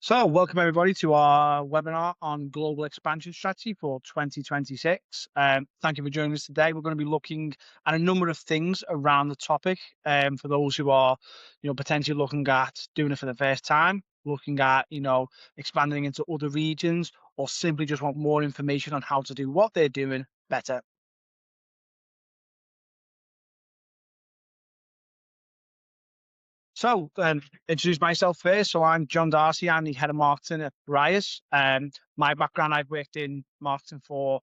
So, welcome everybody to our webinar on global expansion strategy for 2026. Thank you for joining us today. We're going to be looking at a number of things around the topic. For those who are, potentially looking at doing it for the first time, looking at, expanding into other regions, or simply just want more information on how to do what they're doing better. So, introduce myself first. So, I'm John Darcy. I'm the head of marketing at Briars. My background, I've worked in marketing for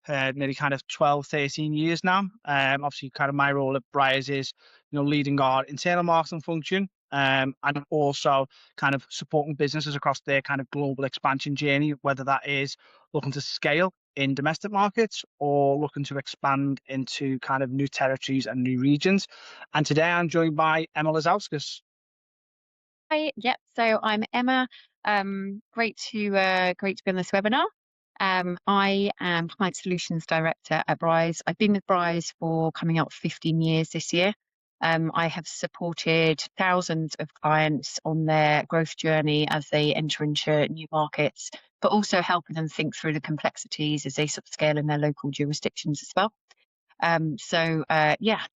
nearly kind of 12, 13 years now. Obviously, kind of my role at Briars is, leading our internal marketing function, and also kind of supporting businesses across their kind of global expansion journey, whether that is looking to scale in domestic markets or looking to expand into kind of new territories and new regions. And today I'm joined by Emma Lisauskas. Hi, yep. So I'm Emma. Great to be on this webinar. I am Client Solutions Director at Brise. I've been with Brise for coming up 15 years this year. I have supported thousands of clients on their growth journey as they enter into new markets, but also helping them think through the complexities as they sort of scale in their local jurisdictions as well.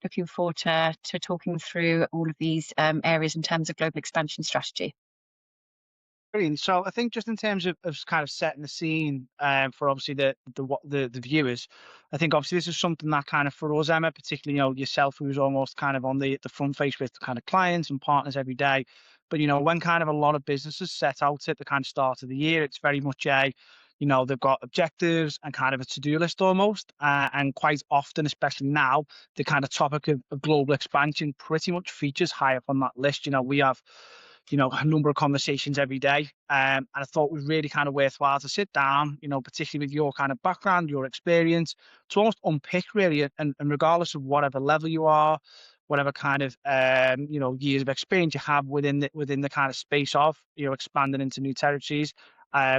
Looking forward to talking through all of these areas in terms of global expansion strategy. Brilliant. So I think just in terms of kind of setting the scene for obviously the viewers, I think obviously this is something that kind of for us, Emma, particularly yourself, who's almost kind of on the front face with the kind of clients and partners every day. But when kind of a lot of businesses set out at the kind of start of the year, it's very much they've got objectives and kind of a to-do list almost. And quite often, especially now, the kind of topic of global expansion pretty much features high up on that list. We have a number of conversations every day. And I thought it was really kind of worthwhile to sit down, particularly with your kind of background, your experience, to almost unpick really, and regardless of whatever level you are, whatever kind of years of experience you have within the kind of space of expanding into new territories.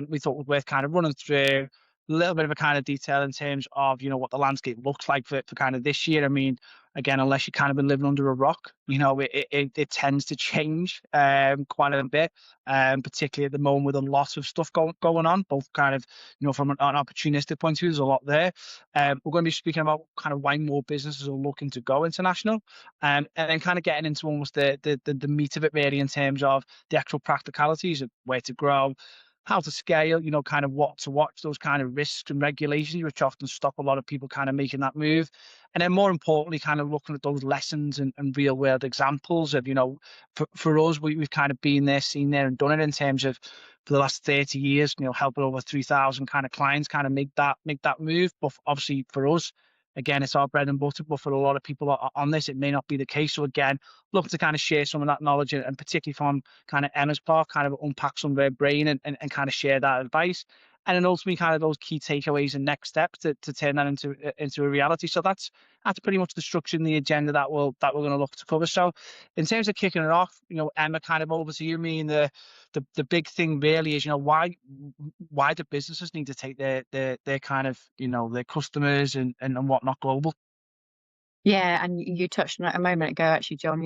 We thought it was worth kind of running through a little bit of a kind of detail in terms of what the landscape looks like for kind of this year. I mean, again, unless you kind of been living under a rock, it tends to change quite a bit, particularly at the moment with a lot of stuff going on, both kind of from an opportunistic point of view. There's a lot there. We're going to be speaking about kind of why more businesses are looking to go international, and then kind of getting into almost the meat of it really in terms of the actual practicalities of where to grow, how to scale, kind of what to watch, those kind of risks and regulations, which often stop a lot of people kind of making that move. And then more importantly, kind of looking at those lessons and real world examples of, for us, we've kind of been there, seen there and done it in terms of for the last 30 years, helping over 3,000 kind of clients kind of make that move. But obviously for us, again, it's our bread and butter, but for a lot of people on this, it may not be the case. So again, looking to kind of share some of that knowledge and particularly from kind of Emma's part, kind of unpack some of their brain and kind of share that advice. And then ultimately kind of those key takeaways and next steps to turn that into a reality. So that's pretty much the structure and the agenda that we're going to look to cover. So in terms of kicking it off, Emma, kind of over to you. I mean, the big thing really is, why do businesses need to take their kind of, their customers and whatnot global? Yeah, and you touched on it a moment ago, actually, John.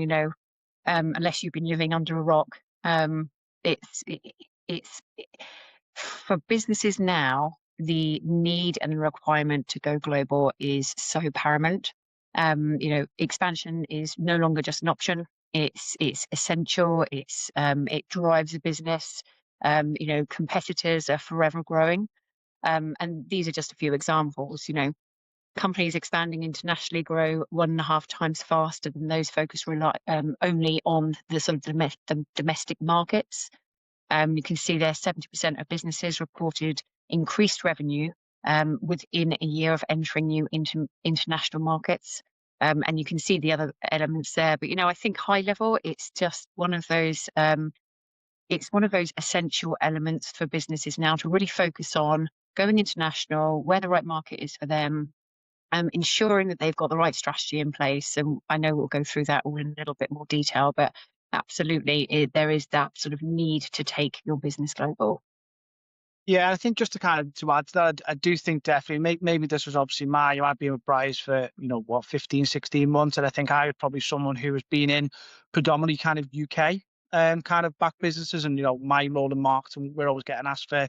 Unless you've been living under a rock, it's for businesses now. The need and the requirement to go global is so paramount. Expansion is no longer just an option. It's essential. It drives a business. Competitors are forever growing. And these are just a few examples. Companies expanding internationally grow 1.5 times faster than those focused only on the sort of the domestic markets. You can see there 70% of businesses reported increased revenue within a year of entering new international markets. And you can see the other elements there. But I think high level, it's just one of those. It's one of those essential elements for businesses now to really focus on going international, where the right market is for them, ensuring that they've got the right strategy in place. And I know we'll go through that all in a little bit more detail, but absolutely, there is that sort of need to take your business global. Yeah, I think just to kind of to add to that, I do think definitely maybe this was obviously I've been with Bryce for 15, 16 months, and I think I was probably someone who has been in predominantly kind of UK kind of back businesses, and my role in marketing, we're always getting asked for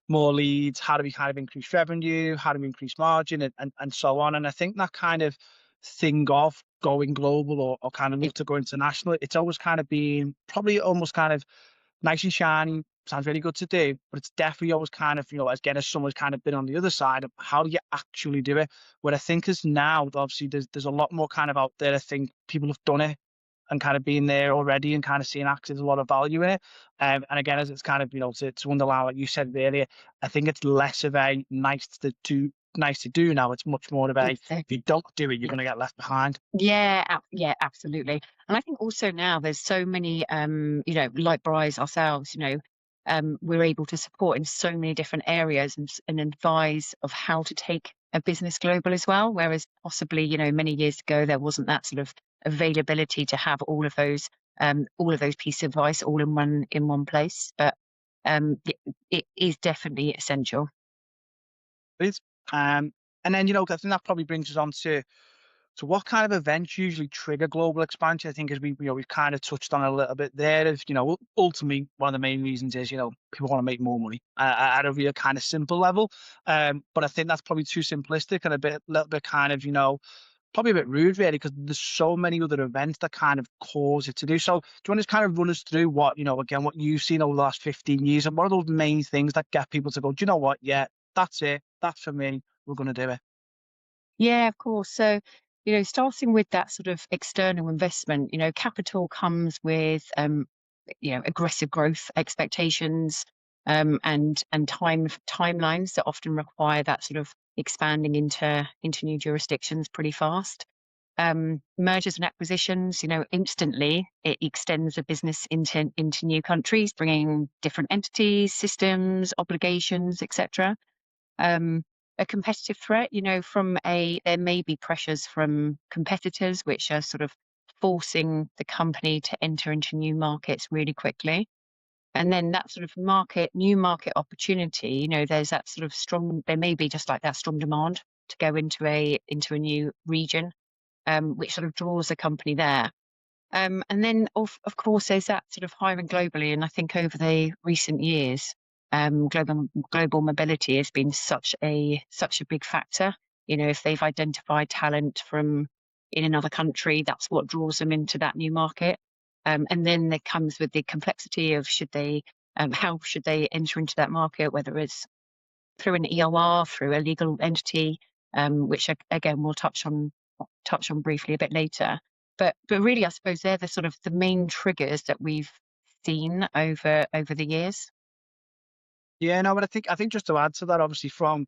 more leads. How do we kind of increase revenue? How do we increase margin, and so on? And I think that kind of thing of going global, or kind of Yeah, look to go international, it's always kind of been probably almost kind of nice and shiny. Sounds really good to do, but it's definitely always kind of, again, as someone's kind of been on the other side of how do you actually do it. What I think is now, obviously, there's a lot more kind of out there. I think people have done it and kind of been there already and kind of seeing actually there's a lot of value in it. And again, as it's kind of, to underline what you said earlier, I think it's less of a nice to do now. It's much more of a, if you don't do it, you're yeah. going to get left behind. Yeah, yeah, absolutely. And I think also now there's so many, like Bry's ourselves, we're able to support in so many different areas, and advise of how to take a business global as well. Whereas possibly, many years ago, there wasn't that sort of availability to have all of those pieces of advice all in one place. But it is definitely essential. It's, um, and then, I think that probably brings us on to what kind of events usually trigger global expansion? I think as we've kind of touched on a little bit there. Of ultimately one of the main reasons is people want to make more money at a real kind of simple level. But I think that's probably too simplistic and little bit kind of probably a bit rude really, because there's so many other events that kind of cause it to do. So do you want to just kind of run us through what again what you've seen over the last 15 years, and what are those main things that get people to go, do you know what? Yeah, that's it. That's for me. We're going to do it. Yeah, of course. So, starting with that sort of external investment, capital comes with, aggressive growth expectations, and timelines that often require that sort of expanding into new jurisdictions pretty fast. Mergers and acquisitions, instantly it extends a business into new countries, bringing different entities, systems, obligations, etc. um, a competitive threat, there may be pressures from competitors which are sort of forcing the company to enter into new markets really quickly. And then that sort of new market opportunity, there's that sort of there may be just like that strong demand to go into a new region, which sort of draws the company there. And then, of course, there's that sort of hiring globally. And I think over the recent years, global mobility has been such a big factor. If they've identified talent from in another country, that's what draws them into that new market. And then there comes with the complexity of how should they enter into that market, whether it's through an EOR, through a legal entity, which again we'll touch on briefly a bit later. But really, I suppose they're the sort of the main triggers that we've seen over the years. Yeah, no, but I think just to add to that, obviously from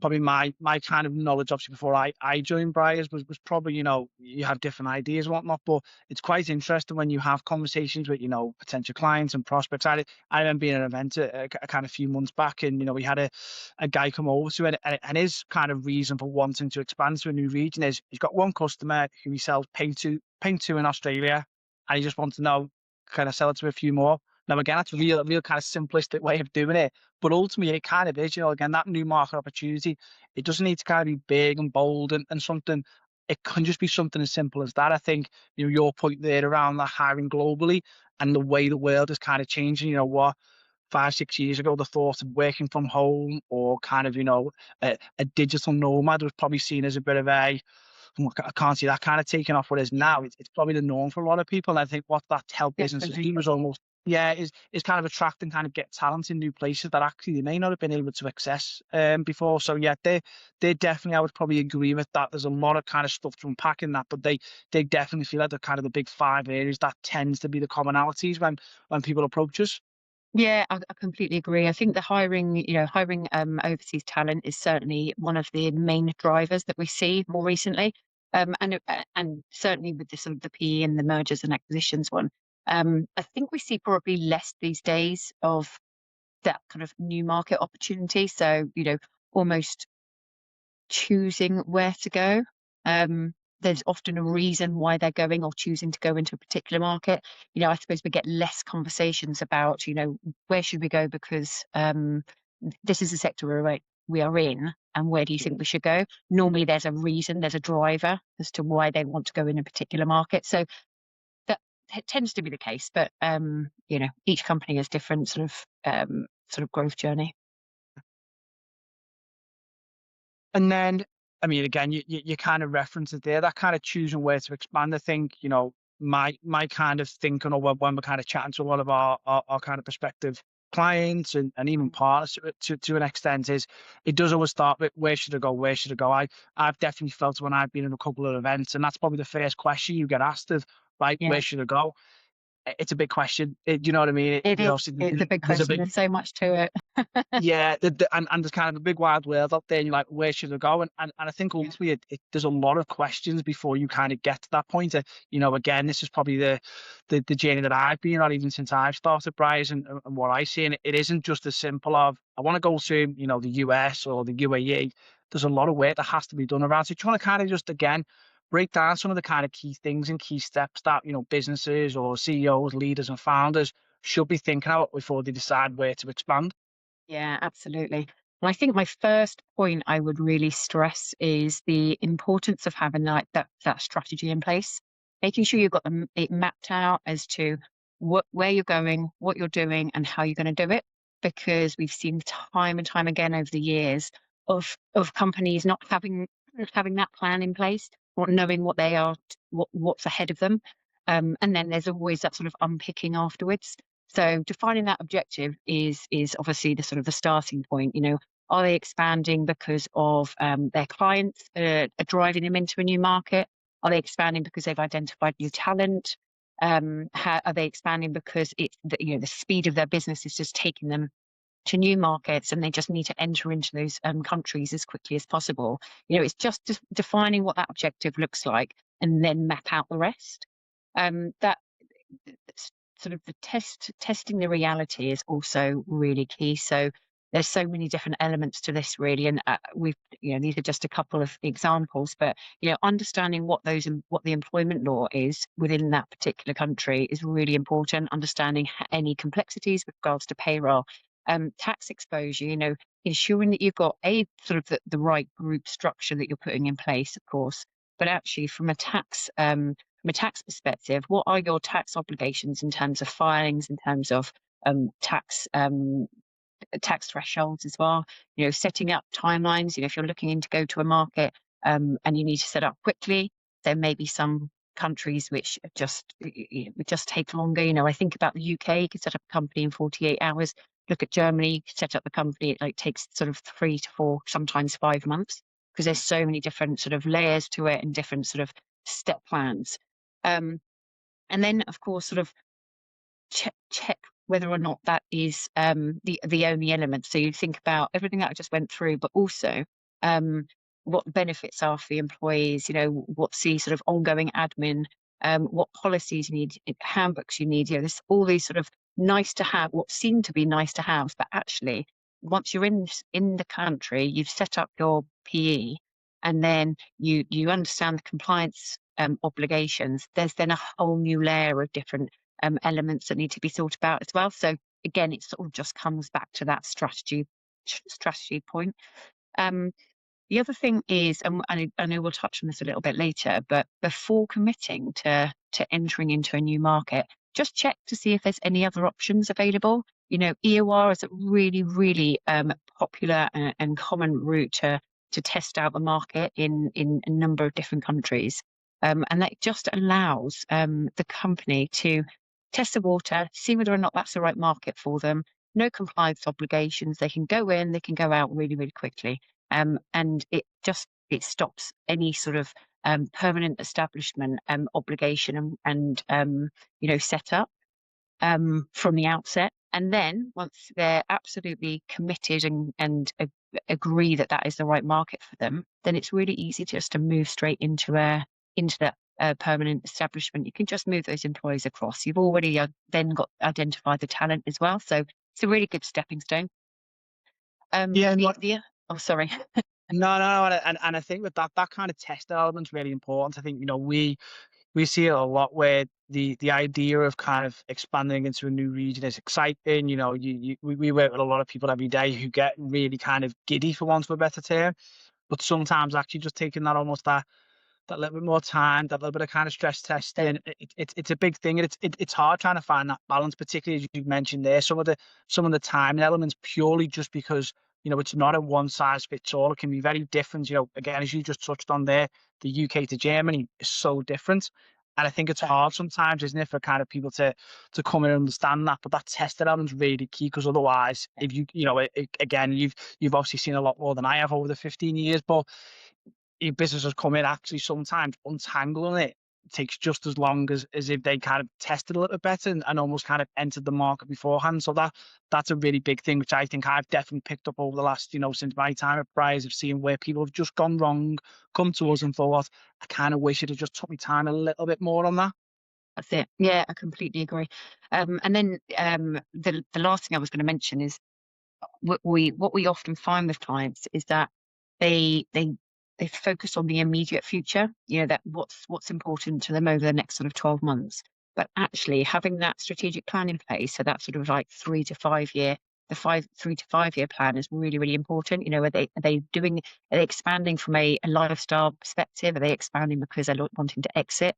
probably my kind of knowledge, obviously before I joined Briars, was probably you have different ideas and whatnot, but it's quite interesting when you have conversations with potential clients and prospects. I remember being at an event a kind of few months back, and we had a guy come over to it, and his kind of reason for wanting to expand to a new region is he's got one customer who he sells paint to in Australia, and he just wants to know, can I sell it to a few more? Now again, that's a real kind of simplistic way of doing it, but ultimately, it kind of is, again, that new market opportunity. It doesn't need to kind of be big and bold and something. It can just be something as simple as that. I think, your point there around the hiring globally and the way the world is kind of changing. You know what? 5, 6 years ago, the thought of working from home or kind of, a digital nomad was probably seen as a bit of a, I can't see that kind of taking off what is now. It's probably the norm for a lot of people. And I think what that helped businesses Definitely. do was almost, yeah, is kind of attract and kind of get talent in new places that actually they may not have been able to access before. So yeah, they definitely, I would probably agree with that. There's a lot of kind of stuff to unpack in that, but they definitely feel like they're kind of the big five areas that tends to be the commonalities when people approach us. Yeah, I completely agree. I think the hiring overseas talent is certainly one of the main drivers that we see more recently. And certainly with the sort of the PE and the mergers and acquisitions one. I think we see probably less these days of that kind of new market opportunity. So, almost choosing where to go. There's often a reason why they're going or choosing to go into a particular market. I suppose we get less conversations about, where should we go because this is the sector we are in, and where do you think we should go? Normally, there's a reason, there's a driver as to why they want to go in a particular market. So tends to be the case, but each company has different sort of growth journey. And then, I mean, again, you kind of reference it there, that kind of choosing where to expand. I think, my kind of thinking, or when we're kind of chatting to a lot of our kind of prospective clients and even partners to an extent, is it does always start with where should I go? Where should I go? I've definitely felt when I've been in a couple of events, and that's probably the first question you get asked of, right, Yeah, where should I go? It's a big question. Do you know what I mean? it is. Obviously, It's a big there's a question. big There's so much to it. yeah, and there's kind of a big wide world out there, and you're like, where should I go? And I think Yeah, ultimately there's a lot of questions before you kind of get to that point. Again, this is probably the journey that I've been on even since I've started Bryce, and what I see, and it isn't just as simple of I want to go to the US or the UAE. There's a lot of work that has to be done around. So trying to kind of just again break down some of the kind of key things and key steps that businesses or CEOs, leaders, and founders should be thinking about before they decide where to expand. yeah, absolutely. And I think my first point I would really stress is the importance of having like that strategy in place, making sure you've got it mapped out as to where you're going, what you're doing, and how you're going to do it. Because we've seen time and time again over the years of companies not having that plan in place, or knowing what they are, what's ahead of them, and then there's always that sort of unpicking afterwards. So defining that objective is obviously the sort of the starting point. Are they expanding because of their clients are driving them into a new market? Are they expanding because they've identified new talent? Are they expanding because the speed of their business is just taking them to new markets, and they just need to enter into those countries as quickly as possible? It's just defining what that objective looks like, and then map out the rest. That sort of the testing the reality is also really key. So there's so many different elements to this really, and we've these are just a couple of examples, but understanding what the employment law is within that particular country is really important. Understanding any complexities with regards to payroll, tax exposure, ensuring that you've got a sort of the right group structure that you're putting in place, of course, but actually from a tax perspective, what are your tax obligations in terms of filings, in terms of tax thresholds as well? Setting up timelines. If you're looking in to go to a market, and you need to set up quickly, there may be some countries which would just take longer. I think about the UK. You could set up a company in 48 hours. Look at Germany. You could set up the company. It takes sort of 3 to 4, sometimes 5 months, because there's so many different sort of layers to it and different sort of step plans. Um, and then, of course, sort of check whether or not that is the only element. So you think about everything that I just went through, but also what the benefits are for the employees. What's the sort of ongoing admin, what policies you need, handbooks you need. There's all these sort of nice to have, what seem to be nice to have, but actually, once you're in the country, you've set up your PE, and then you understand the compliance obligations. There's then a whole new layer of different elements that need to be thought about as well. So again, it sort of just comes back to that strategy point. Um, the other thing is, and I know we'll touch on this a little bit later, but before committing to entering into a new market, just check to see if there's any other options available. EOR is a really, really popular and common route to test out the market in a number of different countries. And that just allows the company to test the water, see whether or not that's the right market for them. No compliance obligations. They can go in, they can go out really, really quickly. And it stops any sort of permanent establishment obligation and setup from the outset. And then once they're absolutely committed and agree that that is the right market for them, then it's really easy just to move straight into that permanent establishment. You can just move those employees across. You've already then got identified the talent as well, so it's a really good stepping stone. Yeah, and Oh, sorry. no, and I think with that kind of test element's really important. I think we see it a lot where the idea of kind of expanding into a new region is exciting. We work with a lot of people every day who get really kind of giddy, for want of a better term, but sometimes actually just taking that almost that little bit more time, that little bit of kind of stress testing. It's a big thing, and it's hard trying to find that balance, particularly as you mentioned there. Some of the timing elements purely just because it's not a one size fits all. It can be very different. Again, as you just touched on there, the UK to Germany is so different. And I think it's hard sometimes, isn't it, for kind of people to come in and understand that. But that testing element's really key because otherwise, if again, you've obviously seen a lot more than I have over the 15 years, but your businesses come in actually sometimes untangling it takes just as long as if they kind of tested a little bit better and almost kind of entered the market beforehand. So that's a really big thing, which I think I've definitely picked up over the last, since my time at Briars of seeing where people have just gone wrong, come to us and thought, I kind of wish it had just took me time a little bit more on that. That's it. Yeah, I completely agree. And then the last thing I was going to mention is what we often find with clients is that they they they focus on the immediate future, that what's important to them over the next sort of 12 months. But actually having that strategic plan in place, so that sort of like 3 to 5 year, the 3 to 5 year plan is really, really important. Are they expanding from a lifestyle perspective? Are they expanding because they're wanting to exit?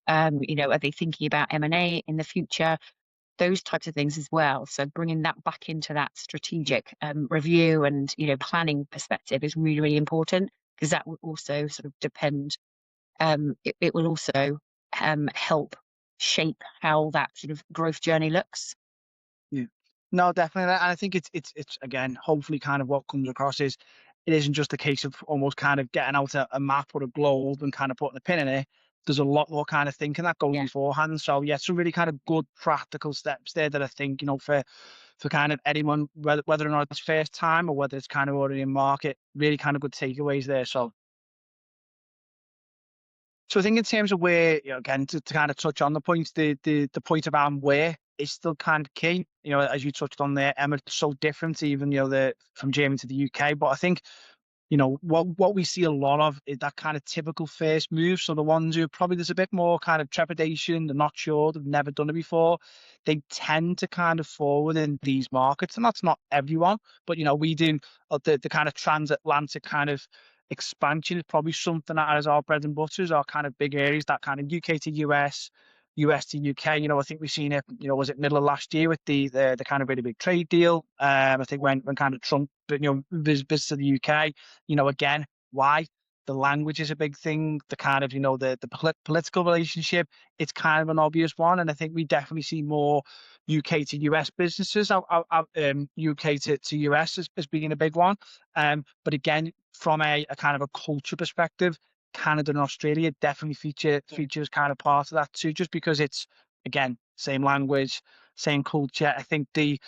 Are they thinking about M&A in the future? Those types of things as well. So bringing that back into that strategic review and planning perspective is really, really important because that will also sort of depend. It will also help shape how that sort of growth journey looks. Yeah. No, definitely. And I think it's again, hopefully kind of what comes across is it isn't just a case of almost kind of getting out a map or a globe and kind of putting a pin in it. There's a lot more kind of thinking that goes Yeah. beforehand. So yeah, some really kind of good practical steps there that I think, for kind of anyone, whether or not it's first time or whether it's kind of already in market, really kind of good takeaways there. So I think in terms of where, again, to kind of touch on the points, the point around where is still kind of key. As you touched on there, Emma, it's so different, even from Germany to the UK. But I think what we see a lot of is that kind of typical first move. So the ones who probably there's a bit more kind of trepidation, they're not sure, they've never done it before, they tend to kind of fall within these markets, and that's not everyone. But we do the kind of transatlantic kind of expansion is probably something that is our bread and butter, is our kind of big areas, that kind of UK to US. US to UK, I think we've seen it, was it middle of last year with the kind of really big trade deal. I think when kind of Trump, visited the UK, again, why? The language is a big thing. The kind of, the political relationship, it's kind of an obvious one. And I think we definitely see more UK to US businesses, UK to US as being a big one. But again, from a kind of a culture perspective, Canada and Australia definitely features kind of part of that too, just because it's, again, same language, same culture. I think the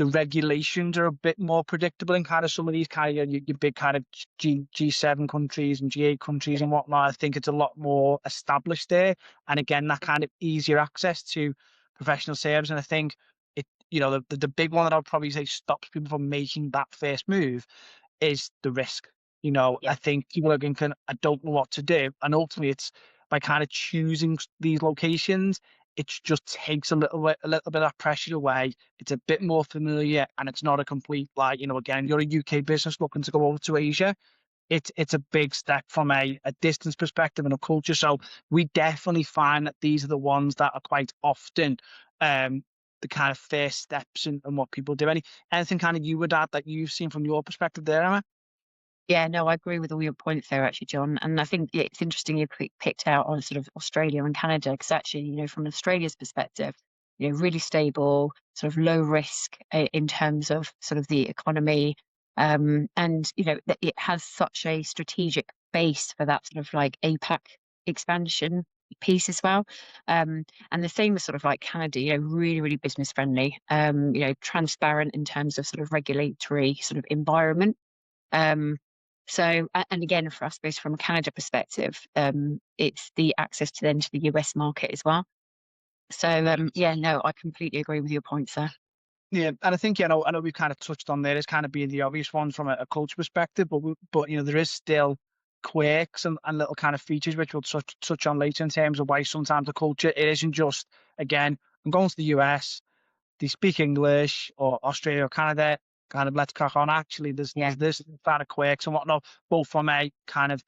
regulations are a bit more predictable in kind of some of these kind of your big kind of G7 countries and G8 countries and whatnot. I think it's a lot more established there. And again, that kind of easier access to professional service. And I think the big one that I'd probably say stops people from making that first move is the risk. I Yeah. think people are thinking, I don't know what to do. And ultimately it's by kind of choosing these locations, it just takes a little bit of pressure away. It's a bit more familiar, and it's not a complete, like, again, you're a UK business looking to go over to Asia. It's a big step from a distance perspective and a culture. So we definitely find that these are the ones that are quite often the kind of first steps in what people do. Anything kind of you would add that you've seen from your perspective there, Emma? Yeah, no, I agree with all your points there, actually, John. And I think it's interesting you picked out on sort of Australia and Canada, because actually, from Australia's perspective, really stable, sort of low risk in terms of sort of the economy. And, that it has such a strategic base for that sort of like APAC expansion piece as well. And the same as sort of like Canada, really, really business friendly, transparent in terms of sort of regulatory sort of environment. Um, and again, for us, based from a Canada perspective, it's the access to the US market as well. So, yeah, no, I completely agree with your points there. Yeah, and I think, I know we've kind of touched on there as kind of being the obvious ones from a culture perspective, but there is still quirks and little kind of features which we'll touch on later in terms of why sometimes the culture, it isn't just, again, I'm going to the US, they speak English, or Australia or Canada, kind of let's crack on. Actually, there's Yeah, this kind of quirks and whatnot, both from a kind of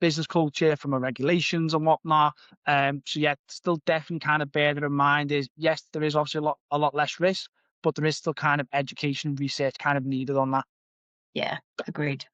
business culture, from our regulations and whatnot. So yeah, still definitely kind of bear that in mind is yes, there is obviously a lot less risk, but there is still kind of education and research kind of needed on that. Yeah, agreed.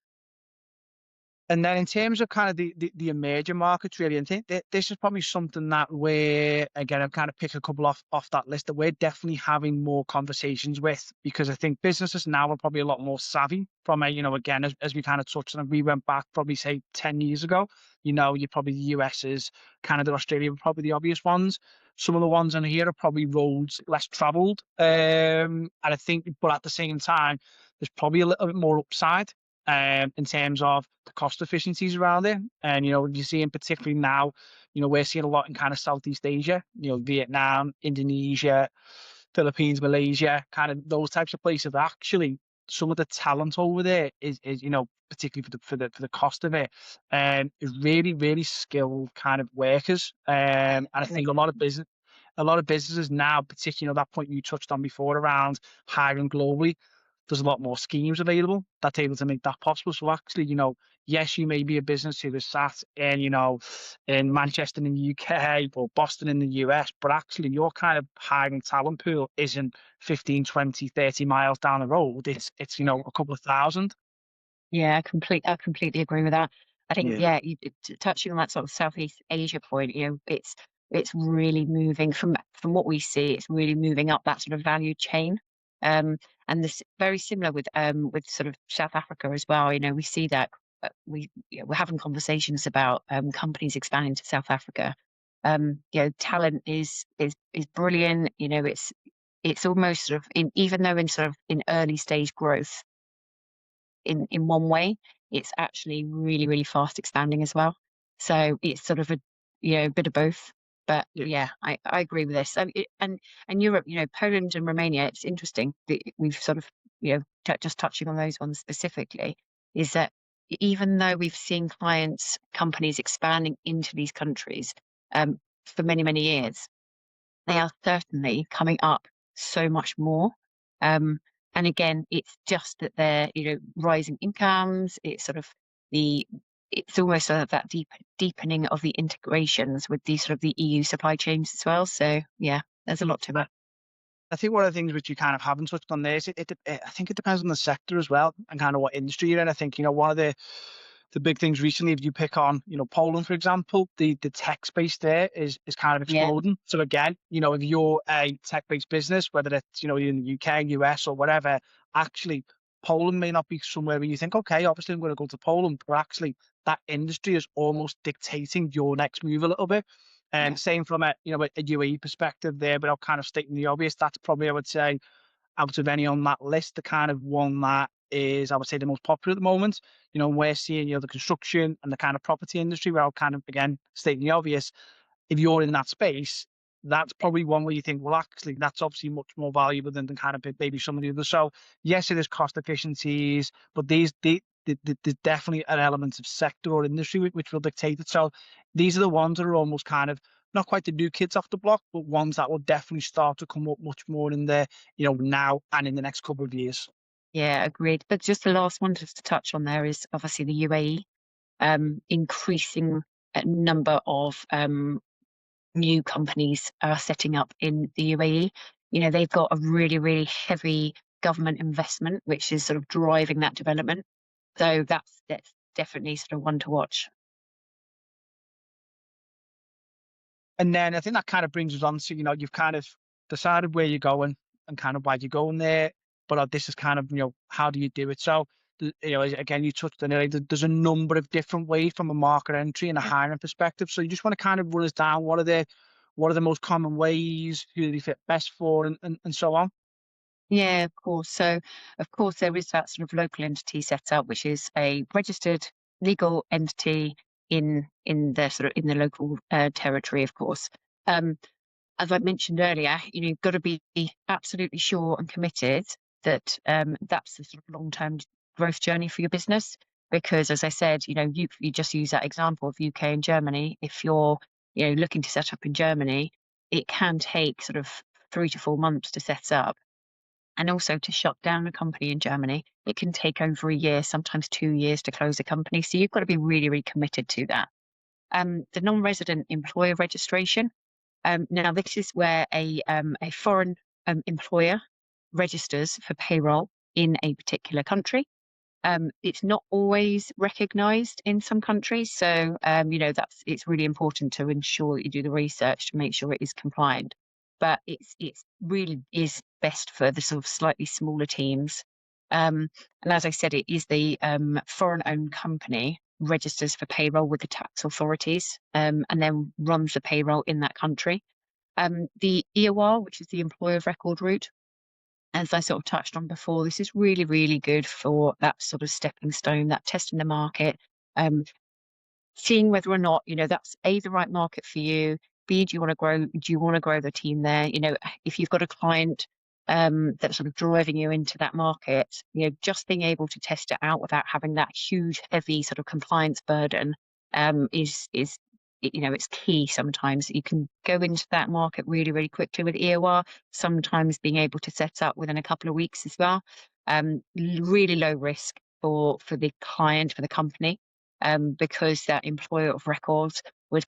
And then in terms of kind of the emerging markets, really, I think that this is probably something that we're, again, I've kind of picked a couple off that list that we're definitely having more conversations with, because I think businesses now are probably a lot more savvy from a, again, as we kind of touched on, we went back probably say 10 years ago, you probably the US's, Canada, Australia were probably the obvious ones. Some of the ones in here are probably roads less traveled. And I think, but at the same time, there's probably a little bit more upside in terms of the cost efficiencies around it. And, you're seeing particularly now, we're seeing a lot in kind of Southeast Asia, Vietnam, Indonesia, Philippines, Malaysia, kind of those types of places. Actually, some of the talent over there is particularly for the cost of it, is really, really skilled kind of workers. And I think a lot of businesses now, particularly, that point you touched on before around hiring globally, there's a lot more schemes available that's able to make that possible. So actually, yes, you may be a business who is sat in Manchester in the UK or Boston in the US, but actually your kind of hiring talent pool isn't 15, 20, 30 miles down the road. It's a couple of thousand. Yeah, I completely agree with that. I think, Yeah. yeah, touching on that sort of Southeast Asia point, it's really moving from what we see. It's really moving up that sort of value chain, and this very similar with sort of South Africa as well. We see that we're having conversations about companies expanding to South Africa. Talent is brilliant. It's almost sort of even though in sort of in early stage growth in one way, it's actually really, really fast expanding as well. So it's sort of a bit of both. But Yeah. yeah, I agree with this. And Europe, Poland and Romania, it's interesting that we've sort of, just touching on those ones specifically, is that even though we've seen companies expanding into these countries for many, many years, they are certainly coming up so much more. Um, and again, it's just that they're, rising incomes. It's sort of the, it's almost sort of that deepening of the integrations with the sort of the EU supply chains as well. So yeah, there's a lot to it. I think one of the things which you kind of haven't touched on there is I think it depends on the sector as well and kind of what industry you're in. I think, one of the big things recently, if you pick on, Poland, for example, the tech space there is kind of Yeah, exploding. So again, if you're a tech-based business, whether it's, in the UK, US or whatever, actually Poland may not be somewhere where you think, okay, obviously I'm going to go to Poland, but actually that industry is almost dictating your next move a little bit. yeah, And same from a UAE perspective there, without kind of stating the obvious, that's probably, I would say, out of any on that list, the kind of one that is, I would say, the most popular at the moment. We're seeing, the construction and the kind of property industry, where I'll kind of, again, stating the obvious, if you're in that space, that's probably one where you think, well, actually, that's obviously much more valuable than kind of maybe some of the others. So yes, it is cost efficiencies, but there's definitely an element of sector or industry which will dictate it. So these are the ones that are almost kind of not quite the new kids off the block, but ones that will definitely start to come up much more in the, now and in the next couple of years. yeah, agreed. But just the last one just to touch on there is obviously the UAE, increasing number of new companies are setting up in the UAE. They've got a really, really heavy government investment, which is sort of driving that development. So that's definitely sort of one to watch. And then I think that kind of brings us on to, you've kind of decided where you're going and kind of why you're going there. But this is kind of, how do you do it? So, again, you touched on it. There's a number of different ways from a market entry and a hiring perspective. So you just want to kind of run us down. What are the most common ways? Who do they fit best for, and so on. Yeah, of course. So, of course, there is that sort of local entity set up, which is a registered legal entity in the sort of in the local territory, of course. Um, as I mentioned earlier, you've got to be absolutely sure and committed that that's the sort of long-term growth journey for your business. Because, as I said, you just use that example of UK and Germany. If you're, looking to set up in Germany, it can take sort of 3 to 4 months to set up. And also to shut down a company in Germany, it can take over a year, sometimes 2 years to close a company. So you've got to be really, really committed to that. The non-resident employer registration. Now, this is where a foreign employer registers for payroll in a particular country. It's not always recognised in some countries, so it's really important to ensure that you do the research to make sure it is compliant. But it's really is best for the sort of slightly smaller teams. And as I said, it is the foreign-owned company registers for payroll with the tax authorities, and then runs the payroll in that country. The EOR, which is the employer of record route, as I sort of touched on before, this is really, really good for that sort of stepping stone, that testing the market, um, seeing whether or not, that's A, the right market for you, B, do you want to grow the team there? If you've got a client that's sort of driving you into that market, just being able to test it out without having that huge, heavy sort of compliance burden is it's key sometimes. You can go into that market really, really quickly with EOR, sometimes being able to set up within a couple of weeks as well. Really low risk for the client, for the company, because that employer of records would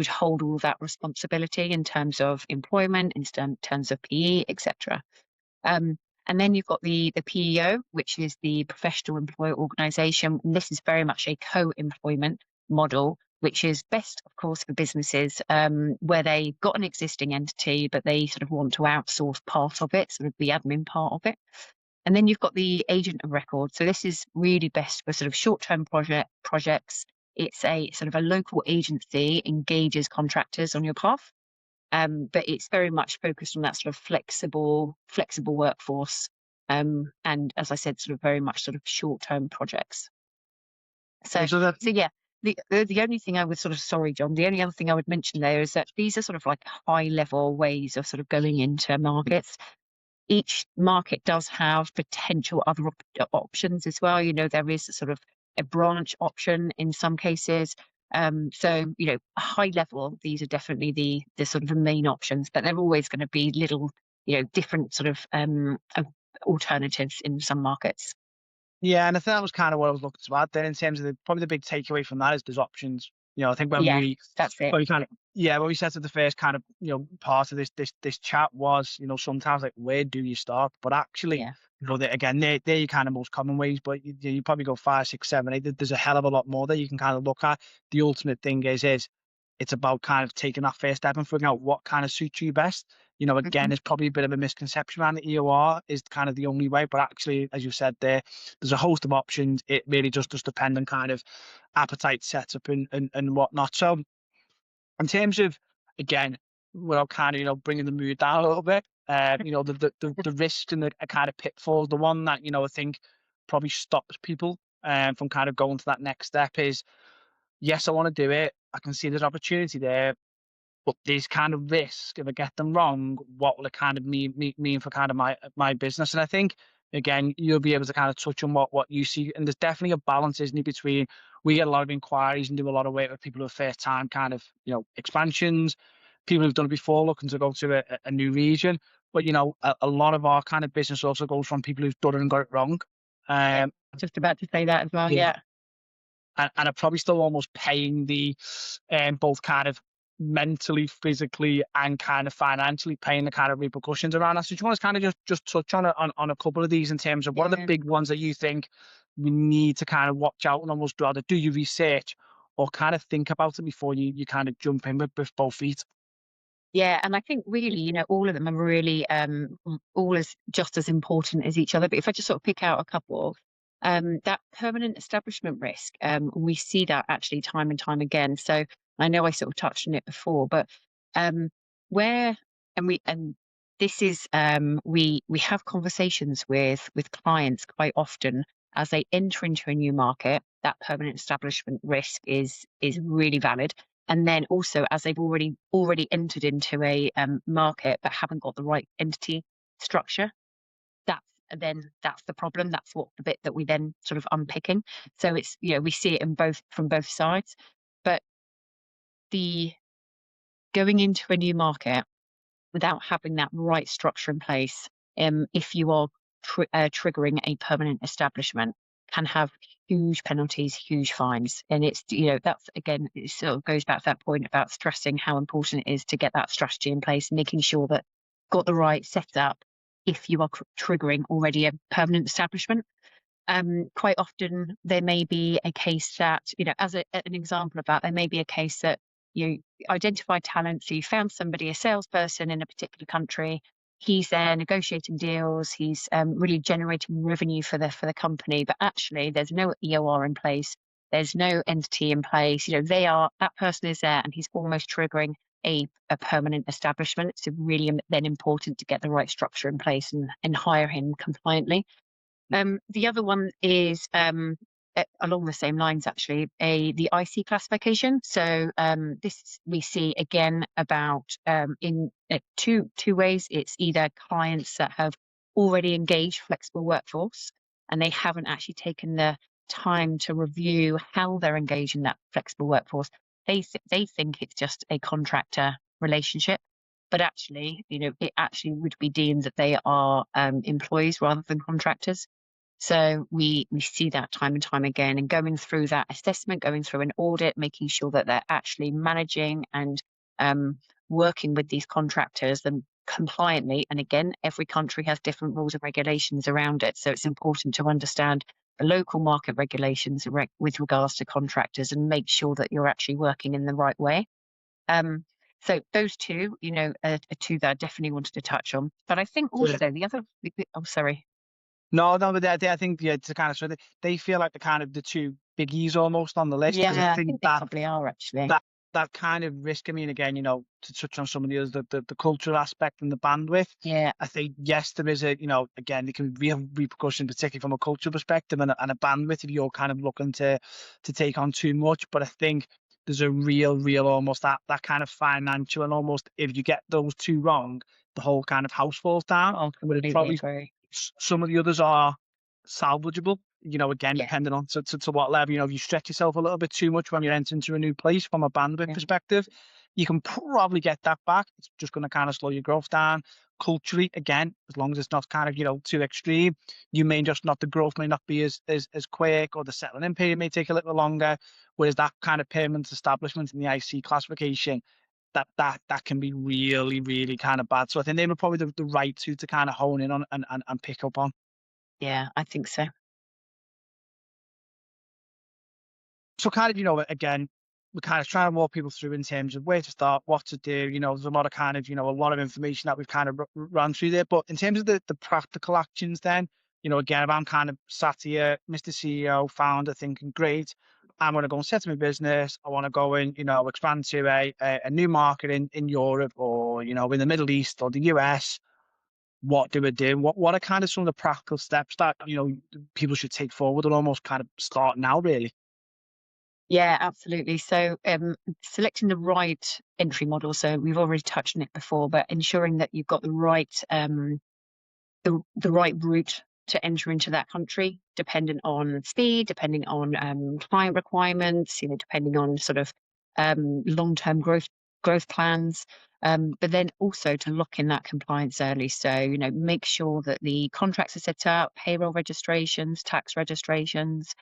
hold all of that responsibility in terms of employment, in terms of PE, etc. Um, and then you've got the PEO, which is the professional employer organisation. This is very much a co-employment model, which is best, of course, for businesses where they've got an existing entity, but they sort of want to outsource part of it, sort of the admin part of it. And then you've got the agent of record. So this is really best for sort of short-term projects. It's a sort of a local agency engages contractors on your behalf, but it's very much focused on that sort of flexible workforce. And as I said, sort of very much sort of short-term projects. Okay, So so that so yeah, the only thing I would sort of sorry, John, the only other thing I would mention there is that these are sort of like high level ways of sort of going into markets. Each market does have potential other options as well. There is a sort of a branch option in some cases. So, high level, these are definitely the sort of the main options, but they're always going to be little, different sort of alternatives in some markets. Yeah, and I think that was kind of what I was looking to add then in terms of probably the big takeaway from that is there's options. I think Yeah, that's it. when we kind of yeah, when we said to the first kind of part of this chat was sometimes like where do you start? But actually, Yeah. again they're your kind of most common ways. But you probably go 5, 6, 7, 8. There's a hell of a lot more that you can kind of look at. The ultimate thing is it's about kind of taking that first step and figuring out what kind of suits you best. Again, Hmm. there's probably a bit of a misconception around the EOR is kind of the only way, but actually, as you said there's a host of options. It really just does depend on kind of appetite setup and whatnot. So in terms of, again, without kind of, bringing the mood down a little bit, the risks and the kind of pitfalls, the one that, I think probably stops people from kind of going to that next step is, yes, I want to do it. I can see there's opportunity there, but there's kind of risk if I get them wrong. What will it kind of mean for kind of my business? And I think again you'll be able to kind of touch on what you see. And there's definitely a balance, isn't it, between we get a lot of inquiries and do a lot of work with people who are first time kind of expansions, people who've done it before looking to go to a new region. But a lot of our kind of business also goes from people who've done it and got it wrong. Yeah. Um, Just about to say that as well. yeah, Yeah. and are probably still almost paying the both kind of mentally, physically, and kind of financially paying the kind of repercussions around that. So do you want to kind of just touch on on a couple of these in terms of what are the Yeah. big ones that you think we need to kind of watch out and almost rather do your research or kind of think about it before you kind of jump in with both feet? Yeah, and I think really, all of them are really all as just as important as each other. But if I just sort of pick out a couple, that permanent establishment risk, we see that actually time and time again. So I know I sort of touched on it before, but um, where and this is we have conversations with clients quite often as they enter into a new market. That permanent establishment risk is really valid, and then also as they've already entered into a market but haven't got the right entity structure, that's the problem. That's what the bit that we then sort of unpicking. So it's we see it in both from both sides, but the going into a new market without having that right structure in place if you are triggering a permanent establishment, can have huge penalties, huge fines. And it's, that's again, it sort of goes back to that point about stressing how important it is to get that strategy in place, making sure that you've got the right setup if you are triggering already a permanent establishment. Quite often there may be a case that, as an example of that, there may be a case that you identify talent, so you found somebody, a salesperson in a particular country, he's there negotiating deals, he's really generating revenue for the company, but actually there's no EOR in place, there's no entity in place, that person is there and he's almost triggering a permanent establishment. It's really then important to get the right structure in place and hire him compliantly. The other one is along the same lines, actually, the IC classification. So this we see again about in two ways. It's either clients that have already engaged flexible workforce and they haven't actually taken the time to review how they're engaging that flexible workforce. They think it's just a contractor relationship, but actually, it actually would be deemed that they are employees rather than contractors. So we see that time and time again, and going through that assessment, going through an audit, making sure that they're actually managing and working with these contractors and compliantly. And again, every country has different rules and regulations around it. So it's important to understand the local market regulations with regards to contractors and make sure that you're actually working in the right way. So those two, are two that I definitely wanted to touch on. But I think Yeah. also the other, oh, sorry. No, no, but I think, yeah, to kind of so they feel like the kind of the two biggies almost on the list, because I Yeah, I think think they probably are actually. that that kind of risk. I mean, again, to touch on some of the others, the cultural aspect and the bandwidth. Yeah, I think yes, there is again, there can be repercussions, particularly from a cultural perspective and a bandwidth if you're kind of looking to take on too much. But I think there's a real almost that kind of financial, and almost if you get those two wrong, the whole kind of house falls down. I'll Whereas completely probably agree. some of the others are salvageable, again, Yeah, depending on to what level. If you stretch yourself a little bit too much when you're entering into a new place from a bandwidth yeah, perspective, you can probably get that back. It's just going to kind of slow your growth down. Culturally, again, as long as it's not kind of, too extreme, you may just not, the growth may not be as quick, or the settling in period may take a little longer. Whereas that kind of permanent establishment in the IC classification, that can be really kind of bad. So I think they were probably the right two to kind of hone in on and pick up on. yeah, I think so. So kind of, again, we're kind of trying to walk people through in terms of where to start, what to do. There's a lot of kind of, a lot of information that we've kind of run through there. But in terms of the practical actions, then, again, if I'm kind of sat here, Mr. CEO, founder, thinking, great, I'm going to go and set up my business. I want to go and, expand to a new market in Europe, or, in the Middle East or the US. What do we do? What are kind of some of the practical steps that, people should take forward, and almost kind of start now, really? Yeah, absolutely. So, selecting the right entry model. So we've already touched on it before, but ensuring that you've got the right route to enter into that country, dependent on speed, depending on client requirements, depending on sort of long-term growth plans. But then also to lock in that compliance early. So, make sure that the contracts are set up, payroll registrations, tax registrations,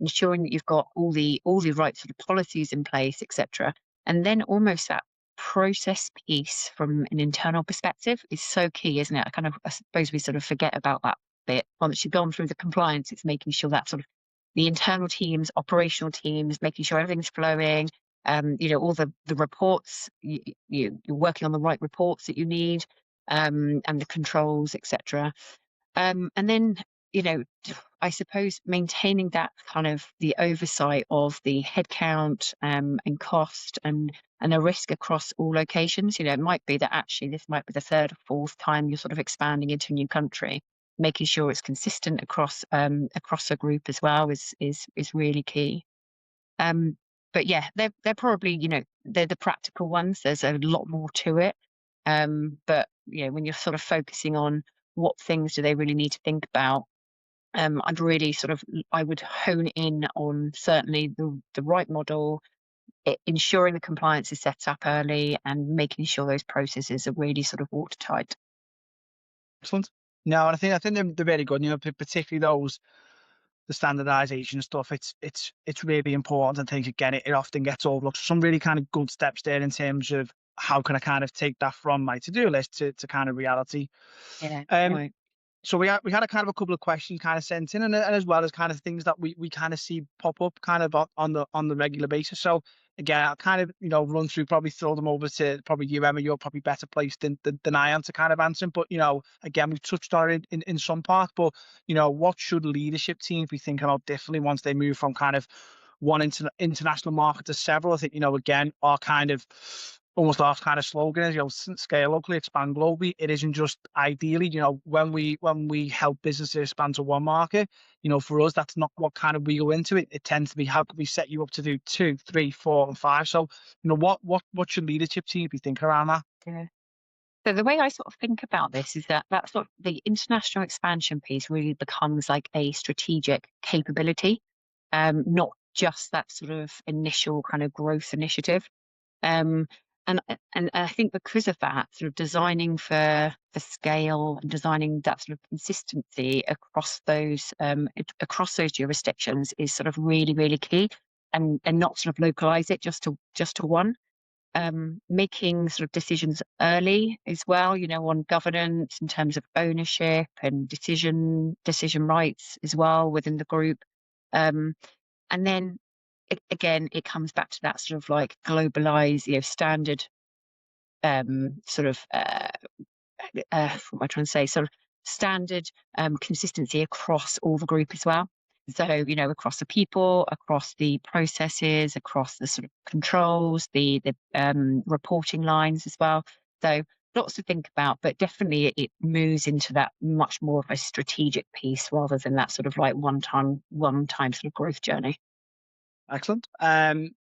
ensuring that you've got all the right sort of policies in place, etc. And then almost that process piece from an internal perspective is so key, isn't it? I suppose we sort of forget about that bit. Once you've gone through the compliance, it's making sure that sort of the internal teams, operational teams, making sure everything's flowing. All the reports, you're working on the right reports that you need, and the controls, etc. And then, you know, I suppose maintaining that kind of the oversight of the headcount, and cost and the risk across all locations. It might be that actually this might be the third or fourth time you're sort of expanding into a new country. Making sure it's consistent across a group as well is really key. Um, but yeah, they're probably, they're the practical ones. There's a lot more to it. But when you're sort of focusing on what things do they really need to think about, I'd really I would hone in on certainly the right model, ensuring the compliance is set up early and making sure those processes are really sort of watertight. Excellent. No, and I think they're very good. You know, particularly those the standardization stuff. It's really important. I think again, it often gets overlooked. Some really kind of good steps there in terms of how can I kind of take that from my to do list to kind of reality. Yeah, Um, right. So we had a kind of a couple of questions kind of sent in, and as well as kind of things that we kind of see pop up kind of on the regular basis. So again, I'll kind of run through, probably throw them over to probably you, Emma. You're probably better placed than I am to kind of answer 'em. But again, we've touched on it in some part. But what should leadership teams be thinking about differently once they move from kind of one international market to several? I think again, our kind of almost our kind of slogan is, scale locally, expand globally. It isn't just ideally, when we help businesses expand to one market, for us, that's not what kind of we go into it. It tends to be how can we set you up to do two, three, four, and five. So, what should leadership team be thinking around that? Yeah. So the way I sort of think about this is that that sort of the international expansion piece really becomes like a strategic capability, not just that sort of initial kind of growth initiative. Um, and I think because of that, sort of designing for the scale and designing that sort of consistency across those jurisdictions is sort of really, really key, and not sort of localize it just to one. Making sort of decisions early as well, on governance in terms of ownership and decision rights as well within the group. Um, and then again, it comes back to that sort of like globalize, standard sort of what am I trying to say? Sort of standard consistency across all the group as well. So, across the people, across the processes, across the sort of controls, the reporting lines as well. So lots to think about, but definitely it moves into that much more of a strategic piece rather than that sort of like one time sort of growth journey. Excellent.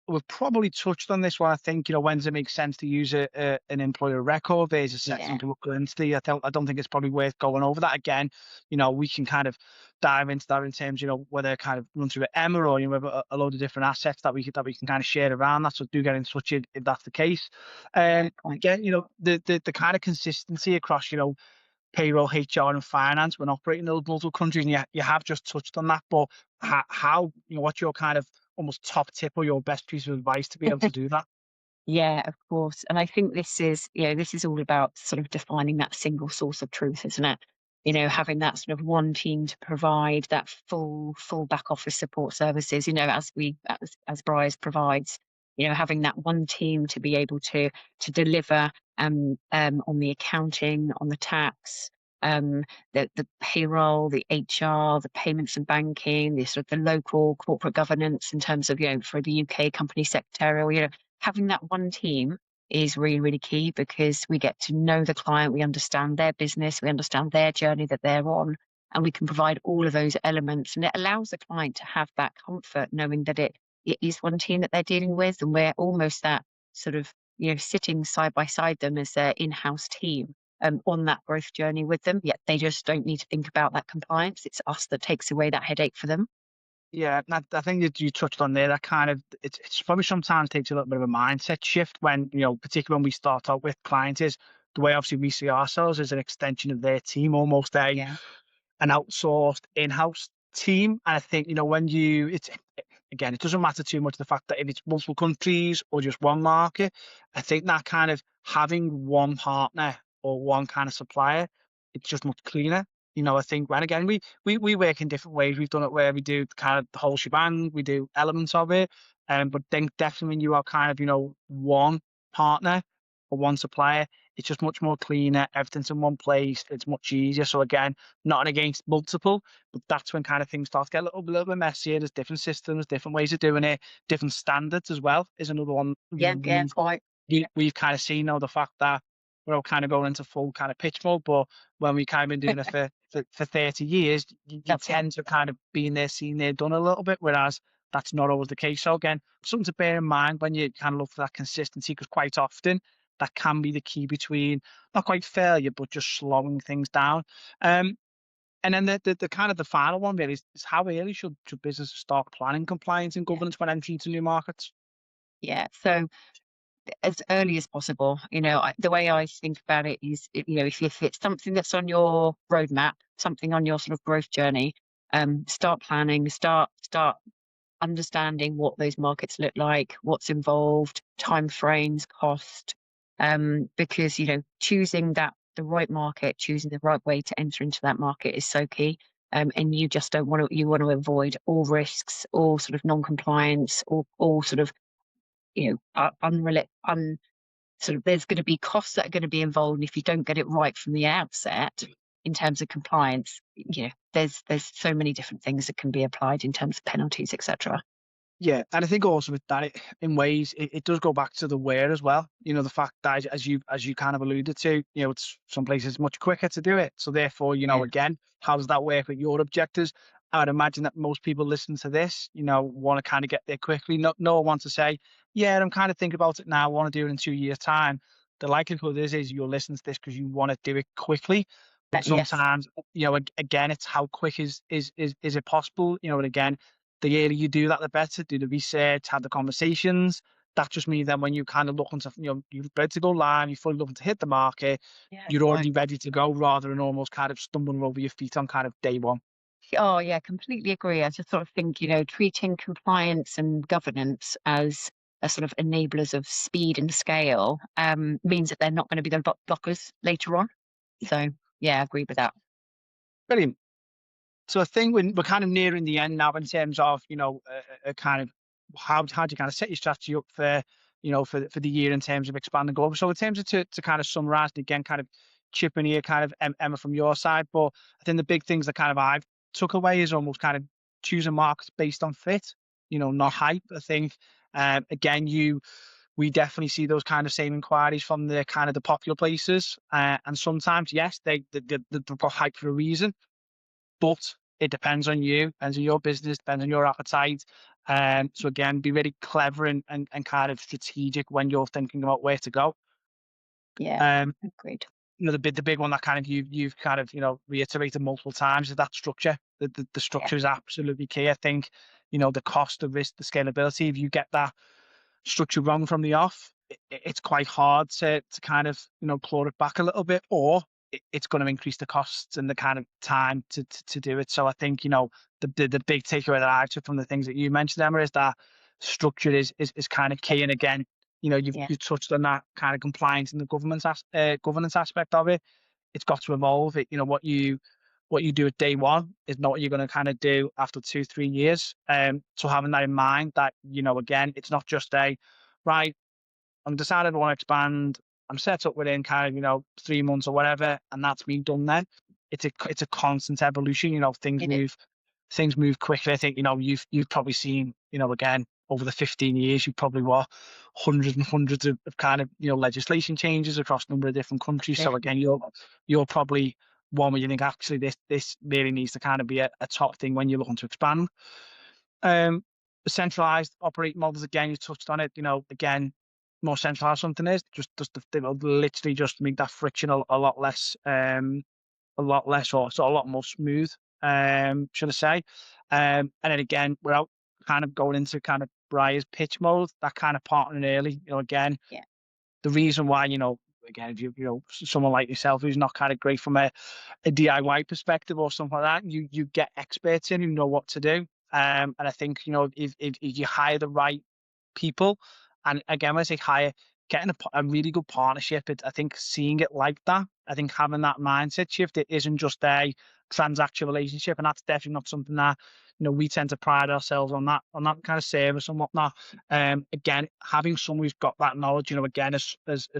We've probably touched on this one. I think, when does it make sense to use an employer record versus set Yeah, something up entity? I don't think it's probably worth going over that again. We can kind of dive into that in terms, whether kind of run through it Emma, or have a load of different assets that we can kind of share around that. So do get in touch if that's the case. yeah, quite. Again, the kind of consistency across, payroll, HR, and finance when operating in those multiple countries. And you have just touched on that, but how what's your kind of almost top tip or your best piece of advice to be able to do that? Yeah, of course. And I think this is all about sort of defining that single source of truth, isn't it? Having that sort of one team to provide that full back office support services, as Briars provides, having that one team to be able to deliver on the accounting, on the tax, the payroll, the HR, the payments and banking, the sort of the local corporate governance in terms of, for the UK company secretarial, having that one team is really, really key because we get to know the client, we understand their business, we understand their journey that they're on, and we can provide all of those elements. And it allows the client to have that comfort knowing that it is one team that they're dealing with, and we're almost that sort of, sitting side by side them as their in-house team. On that growth journey with them, yet they just don't need to think about that compliance. It's us that takes away that headache for them. Yeah, and I think that you touched on there. That kind of it's probably sometimes takes a little bit of a mindset shift when particularly when we start out with clients, is the way obviously we see ourselves as an extension of their team, almost Yeah, an outsourced in-house team. And I think, when it's again, it doesn't matter too much the fact that if it's multiple countries or just one market. I think that kind of having one partner or one kind of supplier, it's just much cleaner. I think when again we work in different ways. We've done it where we do kind of the whole shebang, we do elements of it. But then definitely when you have kind of, one partner or one supplier, it's just much more cleaner. Everything's in one place. It's much easier. So again, not against multiple, but that's when kind of things start to get a little bit messier. There's different systems, different ways of doing it, different standards as well is another one. yeah, yeah, quite. We've kind of seen now the fact that we're all kind of going into full kind of pitch mode, but when we kind of been doing it for 30 years, you That's it. tend to kind of be in there, seen there, done a little bit, whereas that's not always the case. So again, something to bear in mind when you kind of look for that consistency, because quite often that can be the key between not quite failure, but just slowing things down. Um, and then the kind of the final one really is how early should businesses start planning compliance and Yeah, governance when entering into new markets? yeah. So as early as possible. The way I think about it is, if it's something that's on your roadmap, something on your sort of growth journey, start planning, start understanding what those markets look like, what's involved, timeframes, cost, because choosing the right market, choosing the right way to enter into that market is so key. And you just don't want to you want to avoid all risks, all sort of non-compliance, all sort of sort of there's going to be costs that are going to be involved. And if you don't get it right from the outset in terms of compliance, there's so many different things that can be applied in terms of penalties, etc. Yeah, and I think also with that, in ways, it does go back to the where as well. The fact that as you kind of alluded to, it's some places much quicker to do it. So therefore, Yeah. again, how does that work with your objectives? I would imagine that most people listen to this, want to kind of get there quickly. No one wants to say, yeah, I'm kind of thinking about it now. I want to do it in 2 years' time. The likelihood is you'll listen to this because you want to do it quickly. But Yes. sometimes, again, it's how quick is it possible? And again, the earlier you do that, the better. Do the research, have the conversations. That just means then when you kind of looking to, you're ready to go live, you're fully looking to hit the market, Yeah. you're Right. already ready to go rather than almost kind of stumbling over your feet on kind of day one. Oh, yeah, completely agree. I just sort of think, treating compliance and governance as a sort of enablers of speed and scale, means that they're not going to be the blockers later on. So, yeah, I agree with that. Brilliant. So I think we're kind of nearing the end now in terms of, kind of how do you kind of set your strategy up for, for the year in terms of expanding global. So in terms of to kind of summarize and again, kind of chip in here, kind of Emma from your side, but I think the big things that kind of I've took away is almost kind of choosing markets based on fit, not Yeah. hype. I think, again, we definitely see those kind of same inquiries from the kind of the popular places, and sometimes yes, they've got hype for a reason, but it depends on you, depends on your business, depends on your appetite. So again, be really clever and kind of strategic when you're thinking about where to go. Yeah. Um, Agreed. the big one that kind of you've kind of reiterated multiple times is that structure. The Yeah. structure is absolutely key. I think the cost, the risk, the scalability. If you get that structure wrong from the off, it's quite hard to kind of claw it back a little bit, or it's going to increase the costs and the kind of time to do it. So I think the big takeaway that I took from the things that you mentioned, Emma, is that structure is kind of Yeah. key. And again, Yeah. you touched on that kind of compliance and the governance aspect of it. It's got to evolve. What you do at day one is not what you're going to kind of do after 2-3 years. So having that in mind, that again, it's not just a right. I'm decided I want to expand. I'm set up within kind of 3 months or whatever, and that's been done. Then it's a constant evolution. Things It is. move quickly. I think you've probably seen again over the 15 years you've probably what hundreds and hundreds of kind of legislation changes across a number of different countries. Yeah. So again, you're probably one where you think actually this really needs to kind of be a top thing when you're looking to expand. Um, Centralized operating models, again, you touched on it. Again, more centralized something is just they will literally just make that friction a lot less, or so a lot more smooth. Should I say? And then again, without kind of going into kind of Briar's pitch mode, that kind of partnering early. Again, Yeah. the reason why again, if someone like yourself who's not kind of great from a DIY perspective or something like that, you get experts in who know what to do. And I think if you hire the right people, and again when I say hire, getting a really good partnership, I think seeing it like that, I think having that mindset shift, it isn't just a transactional relationship, and that's definitely not something that we tend to pride ourselves on that kind of service and whatnot. Again, having someone who's got that knowledge, again, is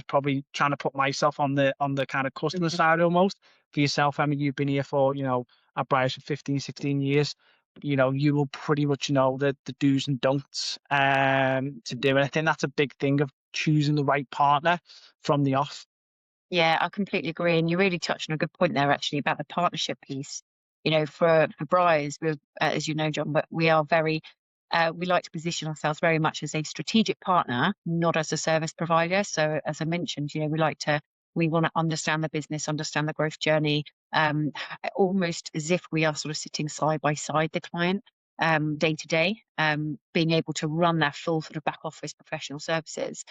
probably trying to put myself on the kind of customer Mhm. side almost. For yourself, I mean, you've been here for, at Bryce for 15, 16 years. You will pretty much know the do's and don'ts to do. And I think that's a big thing of choosing the right partner from the off. Yeah, I completely agree. And you really touched on a good point there, actually, about the partnership piece. For Briars, as you know, John, but we are we like to position ourselves very much as a strategic partner, not as a service provider. So, as I mentioned, we want to understand the business, understand the growth journey, almost as if we are sort of sitting side by side the client, day to day, being able to run that full sort of back office professional services.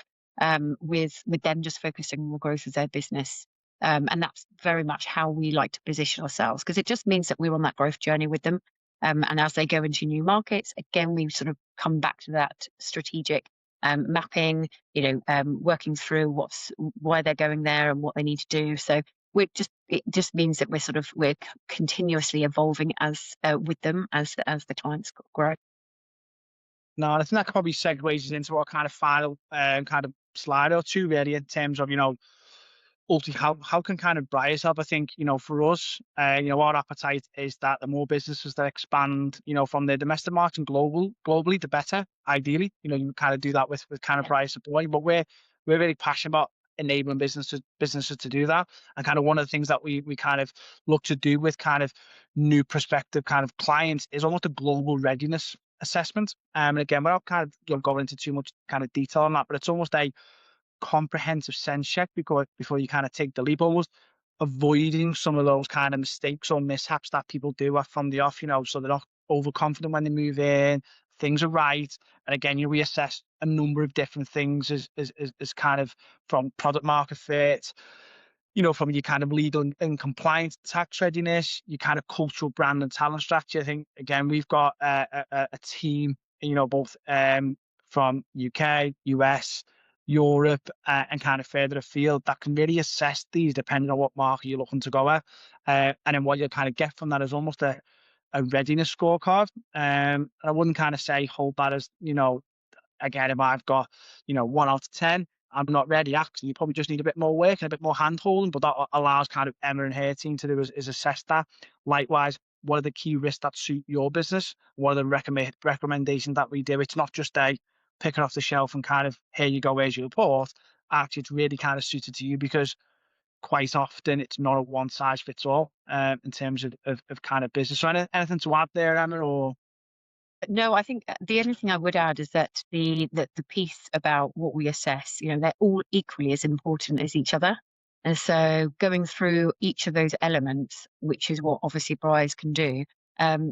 with them just focusing on the growth of their business. And that's very much how we like to position ourselves, because it just means that we're on that growth journey with them. And as they go into new markets, again, we sort of come back to that strategic mapping, working through why they're going there and what they need to do. So it just means that we're continuously evolving as with them as the clients grow. No, I think that probably segues us into our kind of final kind of slide or two, really, in terms of, ultimately how can kind of buyers help? I think, for us, our appetite is that the more businesses that expand, from the domestic market and globally, the better. Ideally, you kind of do that with kind of buyer support, but we're really passionate about enabling businesses to do that. And kind of one of the things that we kind of look to do with kind of new prospective kind of clients is almost a global readiness assessment. And again, without kind of going into too much kind of detail on that, but it's almost a comprehensive sense check before you kind of take the leap, almost avoiding some of those kind of mistakes or mishaps that people do from the off, so they're not overconfident when they move in, things are right. And again, you reassess a number of different things as kind of from product market fit, from your kind of legal and compliance, tax readiness, your kind of cultural brand and talent strategy. I think again we've got a team, both from UK, US, Europe, and kind of further afield that can really assess these depending on what market you're looking to go at, and then what you kind of get from that is almost a readiness scorecard. And I wouldn't kind of say hold that as again, if I've got, 1 out of 10, I'm not ready. Actually, you probably just need a bit more work and a bit more hand holding, but that allows kind of Emma and her team to do is assess that. Likewise, what are the key risks that suit your business? What are the recommendations that we do? It's not just a pick it off the shelf and kind of, here you go, here's your report. Actually, it's really kind of suited to you because quite often it's not a one size fits all in terms of kind of business. So anything to add there, Emma, or? No, I think the only thing I would add is that the piece about what we assess, they're all equally as important as each other. And so going through each of those elements, which is what obviously Briars can do,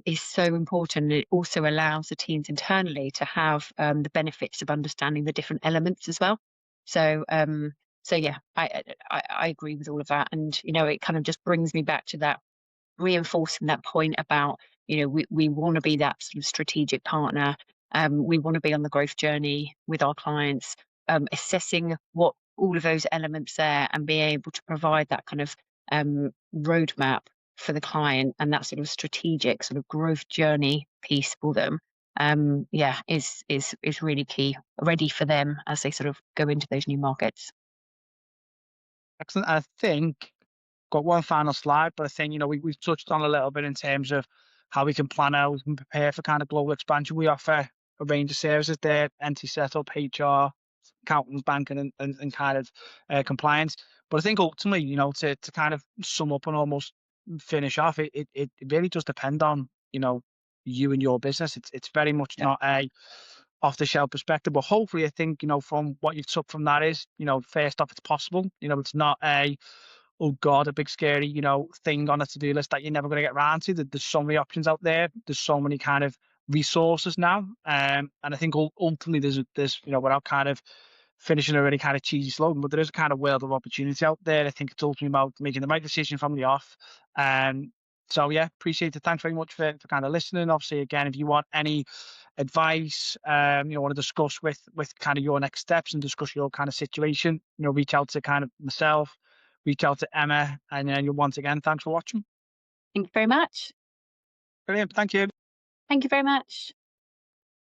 is so important. It also allows the teams internally to have the benefits of understanding the different elements as well. So so yeah, I agree with all of that. And it kind of just brings me back to that, reinforcing that point about, we want to be that sort of strategic partner. We want to be on the growth journey with our clients, assessing what all of those elements there and being able to provide that kind of roadmap for the client and that sort of strategic sort of growth journey piece for them. Yeah, is really key, ready for them as they sort of go into those new markets. Excellent. I think got one final slide, but I think, we've touched on a little bit in terms of how we can plan out, we can prepare for kind of global expansion. We offer a range of services there, entity setup, HR, accountants, banking, and kind of compliance. But I think ultimately, to kind of sum up and almost finish off, it really does depend on, you and your business. It's very much Yeah. not a off the shelf perspective, but hopefully I think, from what you've took from that is, first off, it's possible. It's not a, oh God, a big scary, thing on a to-do list that you're never going to get around to. There's so many options out there. There's so many kind of resources now. And I think ultimately there's, without kind of finishing a really kind of cheesy slogan, but there is a kind of world of opportunity out there. I think it's ultimately about making the right decision from the off. So yeah, appreciate it. Thanks very much for kind of listening. Obviously, again, if you want any advice, want to discuss with kind of your next steps and discuss your kind of situation, reach out to kind of myself, reach out to Emma, and then you once again, thanks for watching. Thank you very much. Brilliant. Thank you. Thank you very much.